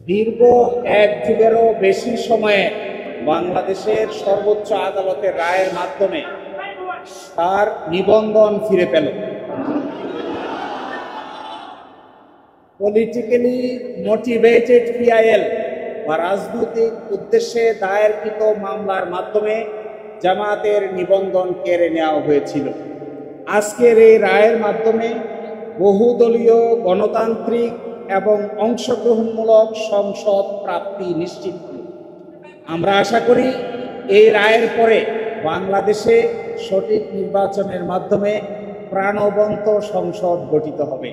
দীর্ঘ এক যুগেরও বেশি সময়ে বাংলাদেশের সর্বোচ্চ আদালতের রায়ের মাধ্যমে তার নিবন্ধন ফিরে পেল। পলিটিক্যালি মোটিভেটেড পিআইএল বা রাজনৈতিক উদ্দেশ্যে দায়েরকৃত মামলার মাধ্যমে জামায়াতের নিবন্ধন কেড়ে নেওয়া হয়েছিল। আজকের এই রায়ের মাধ্যমে বহুদলীয় গণতান্ত্রিক এবং অংশগ্রহণমূলক সংসদ প্রাপ্তি নিশ্চিত হল। আমরা আশা করি এই রায়ের পরে বাংলাদেশে সঠিক নির্বাচনের মাধ্যমে প্রাণবন্ত সংসদ গঠিত হবে।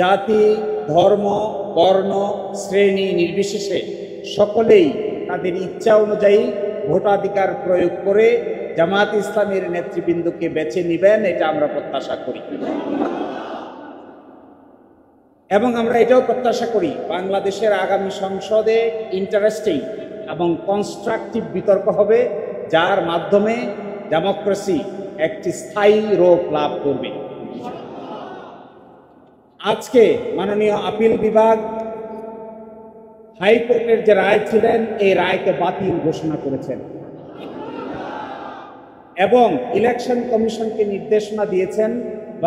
জাতি, ধর্ম, বর্ণ, শ্রেণী নির্বিশেষে সকলেই তাদের ইচ্ছা অনুযায়ী ভোটাধিকার প্রয়োগ করে জামায়াত ইসলামের নেতৃবৃন্দকে বেছে নেবেন, এটা আমরা প্রত্যাশা করি। এবং আমরা এটাও প্রত্যাশা করি বাংলাদেশের আগামী সংসদে ইন্টারেস্টিং এবং কনস্ট্রাকটিভ বিতর্ক হবে, যার মাধ্যমে ডেমোক্রেসি একটি স্থায়ী রূপ লাভ করবে। আজকে মাননীয় আপিল বিভাগ হাইকোর্টের যে রায় ছিলেন এই রায়কে বাতিল ঘোষণা করেছেন এবং ইলেকশন কমিশনকে নির্দেশনা দিয়েছেন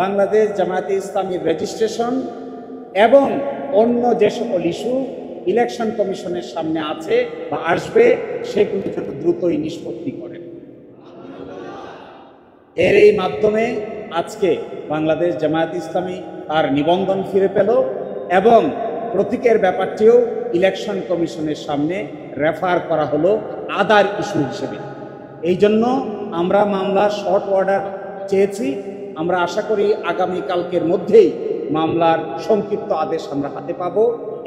বাংলাদেশ জামায়াতে ইসলামীর রেজিস্ট্রেশন এবং অন্য যে সকল ইস্যু ইলেকশন কমিশনের সামনে আছে বা আসবে সেগুলি যেন দ্রুতই নিষ্পত্তি করেন। এর এই মাধ্যমে আজকে বাংলাদেশ জামায়াতে ইসলামী তার নিবন্ধন ফিরে পেল এবং প্রতীকের ব্যাপারটিও ইলেকশন কমিশনের সামনে রেফার করা হলো আদার ইস্যু হিসেবে। এই জন্য আমরা মামলার শর্ট অর্ডার চেয়েছি। আমরা আশা করি আগামীকালকের মধ্যেই মামলার সংক্ষিপ্ত আদেশ আমরা হাতে পাব।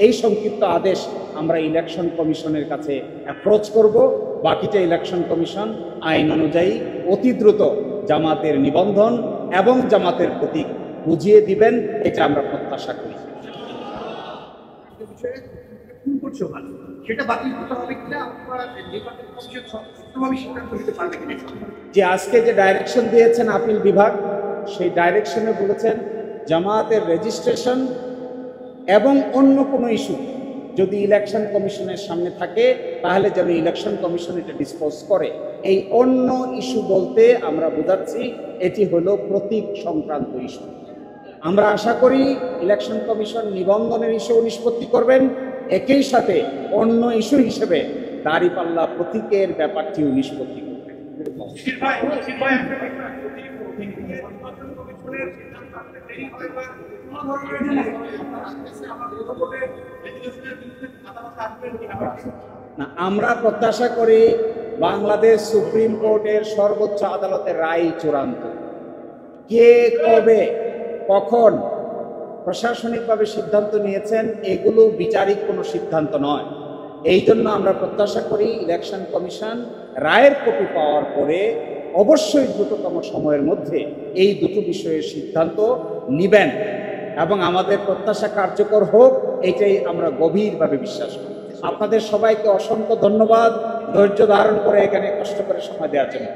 এই সংক্ষিপ্ত আদেশ আমরা ইলেকশন কমিশনের কাছে অ্যাপ্রোচ করব। বাকিটা ইলেকশন কমিশন আইন অনুযায়ী অতি দ্রুত জামাতের নিবন্ধন এবং জামাতের প্রতীক বুঝিয়ে দিবেন, এটা আমরা প্রত্যাশা করি। যে আজকে যে ডাইরেকশন দিয়েছেন আপিল বিভাগ, সেই ডাইরেকশনে বলেছেন জামায়াতের রেজিস্ট্রেশন এবং অন্য কোনো ইস্যু যদি ইলেকশন কমিশনের সামনে থাকে তাহলে যেন ইলেকশন কমিশন এটা ডিসপোজ করে। এই অন্য ইস্যু বলতে আমরা বোঝাচ্ছি এটি হলো প্রতীক সংক্রান্ত ইস্যু। আমরা আশা করি ইলেকশন কমিশন নিবন্ধনের ইস্যু নিষ্পত্তি করবেন, একই সাথে অন্য ইস্যু হিসেবে দাঁড়িপাল্লা প্রতীকের ব্যাপারটিও নিষ্পত্তি করবেন। না, আমরা প্রত্যাশা করি বাংলাদেশ সুপ্রিম কোর্টের সর্বোচ্চ আদালতের রায় চূড়ান্ত। কে কবে কখন প্রশাসনিকভাবে সিদ্ধান্ত নিয়েছেন এগুলো বিচারিক কোনো সিদ্ধান্ত নয়। এই জন্য আমরা প্রত্যাশা করি ইলেকশন কমিশন রায়ের কপি পাওয়ার পরে অবশ্যই দ্রুততম সময়ের মধ্যে এই দুটো বিষয়ের সিদ্ধান্ত নেবেন এবং আমাদের প্রত্যাশা কার্যকর হোক, এটাই আমরা গভীরভাবে বিশ্বাস করি। আপনাদের সবাইকে অসংখ্য ধন্যবাদ ধৈর্য ধারণ করে এখানে কষ্ট করে সময় দেওয়ার জন্য।